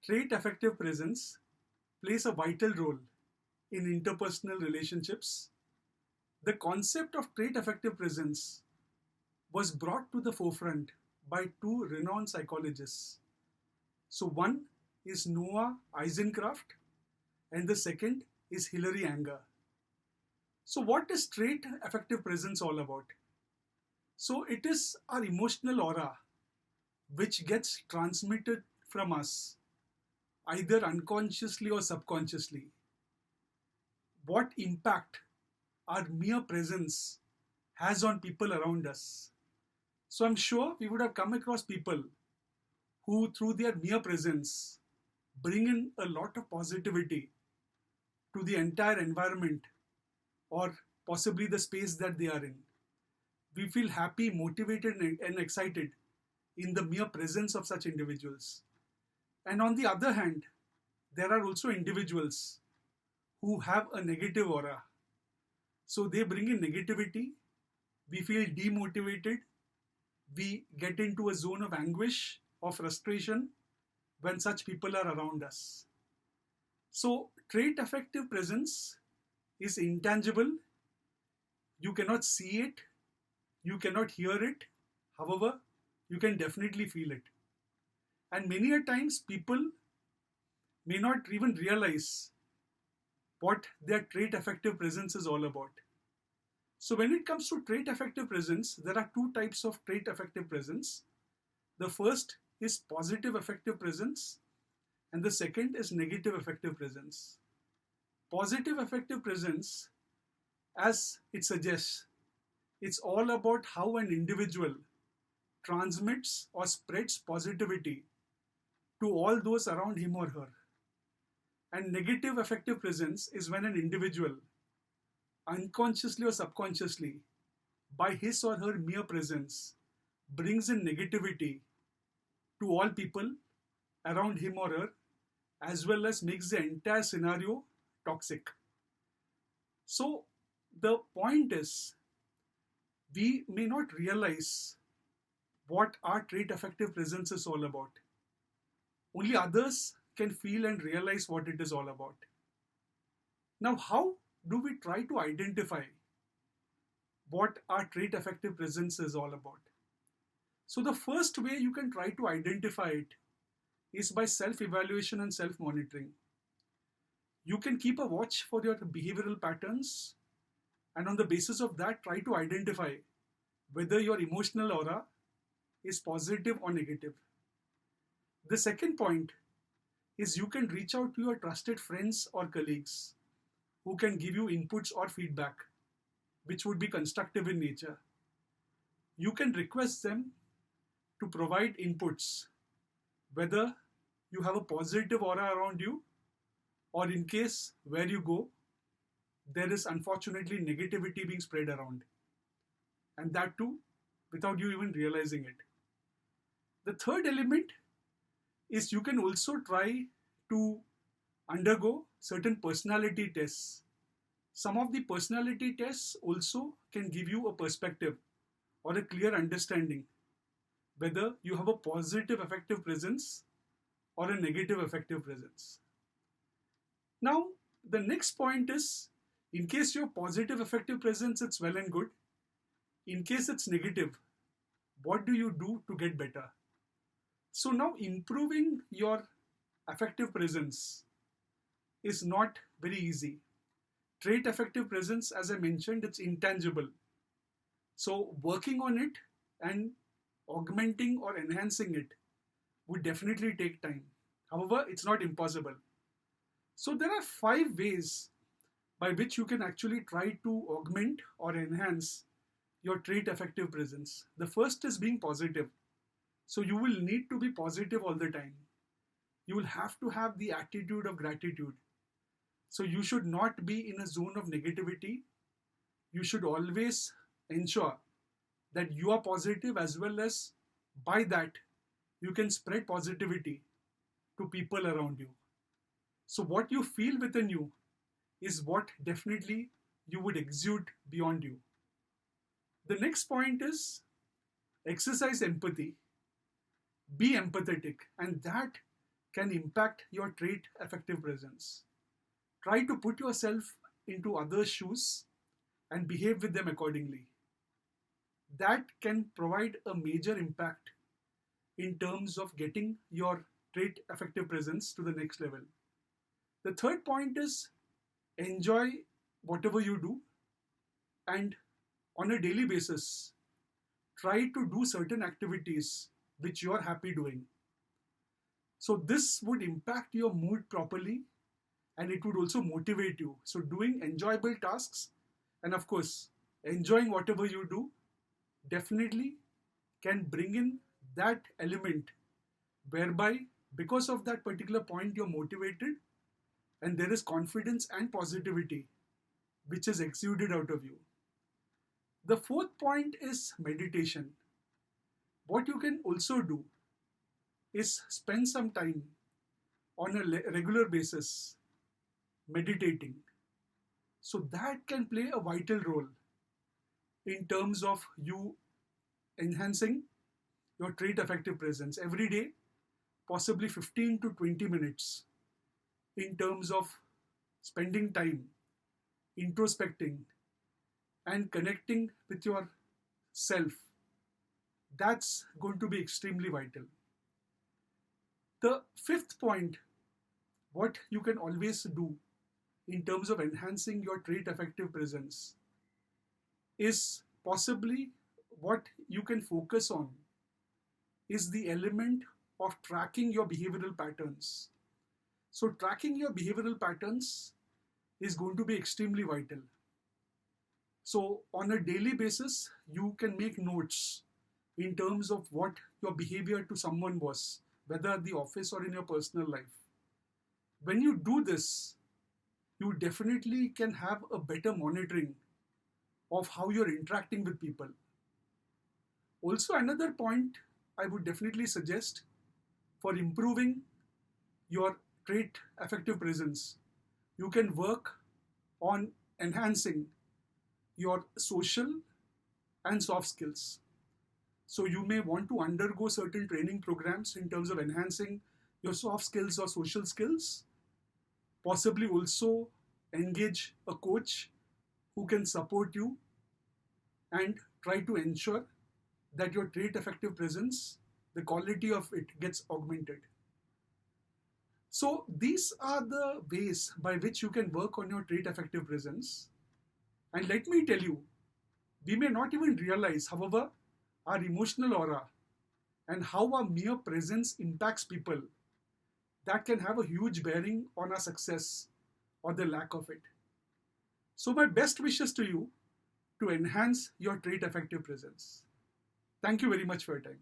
Trait affective presence plays a vital role in interpersonal relationships. The concept of trait affective presence was brought to the forefront by two renowned psychologists. So, one is Noah Eisencraft, and the second is Hilary Anger. So, what is trait affective presence all about? So, it is our emotional aura which gets transmitted from us either unconsciously or subconsciously. What impact our mere presence has on people around us. So I'm sure we would have come across people who, through their mere presence, bring in a lot of positivity to the entire environment or possibly the space that they are in. We feel happy, motivated, and excited in the mere presence of such individuals. And on the other hand, there are also individuals who have a negative aura. So they bring in negativity, we feel demotivated, we get into a zone of anguish or frustration when such people are around us. So trait affective presence is intangible. You cannot see it, you cannot hear it. However, you can definitely feel it. And many a times people may not even realize what their trait affective presence is all about. So when it comes to trait affective presence, there are two types of trait affective presence. The first is positive affective presence and the second is negative affective presence. Positive affective presence, as it suggests, it's all about how an individual transmits or spreads positivity to all those around him or her. And negative affective presence is when an individual, unconsciously or subconsciously, by his or her mere presence, brings in negativity to all people around him or her, as well as makes the entire scenario toxic. So, the point is, we may not realize what our trait affective presence is all about. Only others can feel and realize what it is all about. Now, how do we try to identify what our trait affective presence is all about? So the first way you can try to identify it is by self-evaluation and self-monitoring. You can keep a watch for your behavioral patterns and on the basis of that try to identify whether your emotional aura is positive or negative. The second point is you can reach out to your trusted friends or colleagues who can give you inputs or feedback which would be constructive in nature. You can request them to provide inputs whether you have a positive aura around you or in case where you go there is unfortunately negativity being spread around, and that too without you even realizing it. The third element is you can also try to undergo certain personality tests. Some of the personality tests also can give you a perspective or a clear understanding whether you have a positive affective presence or a negative affective presence. Now, the next point is, in case your positive affective presence, it's well and good. In case it's negative, what do you do to get better? So now improving your affective presence is not very easy. Trait affective presence, as I mentioned, it's intangible. So working on it and augmenting or enhancing it would definitely take time. However, it's not impossible. So there are 5 ways by which you can actually try to augment or enhance your trait affective presence. The first is being positive. So you will need to be positive all the time. You will have to have the attitude of gratitude. So you should not be in a zone of negativity. You should always ensure that you are positive, as well as by that you can spread positivity to people around you. So what you feel within you is what definitely you would exude beyond you. The next point is exercise empathy. Be empathetic, and that can impact your trait affective presence. Try to put yourself into others' shoes and behave with them accordingly. That can provide a major impact in terms of getting your trait affective presence to the next level. The third point is enjoy whatever you do, and on a daily basis, try to do certain activities which you are happy doing. So, this would impact your mood properly and it would also motivate you. So, doing enjoyable tasks and, of course, enjoying whatever you do definitely can bring in that element whereby, because of that particular point, you're motivated and there is confidence and positivity which is exuded out of you. The fourth point is meditation. What you can also do is spend some time on a regular basis meditating. So that can play a vital role in terms of you enhancing your trait affective presence every day, possibly 15 to 20 minutes, in terms of spending time introspecting and connecting with yourself. That's going to be extremely vital. The fifth point, what you can always do in terms of enhancing your trait affective presence, is possibly what you can focus on is the element of tracking your behavioral patterns. So tracking your behavioral patterns is going to be extremely vital. So on a daily basis, you can make notes in terms of what your behavior to someone was, whether at the office or in your personal life. When you do this, you definitely can have a better monitoring of how you're interacting with people. Also, another point I would definitely suggest for improving your trait affective presence, you can work on enhancing your social and soft skills. So you may want to undergo certain training programs in terms of enhancing your soft skills or social skills, possibly also engage a coach who can support you and try to ensure that your trait affective presence, the quality of it gets augmented. So these are the ways by which you can work on your trait affective presence. And let me tell you, we may not even realize, however, our emotional aura and how our mere presence impacts people, that can have a huge bearing on our success or the lack of it. So my best wishes to you to enhance your trait affective presence. Thank you very much for your time.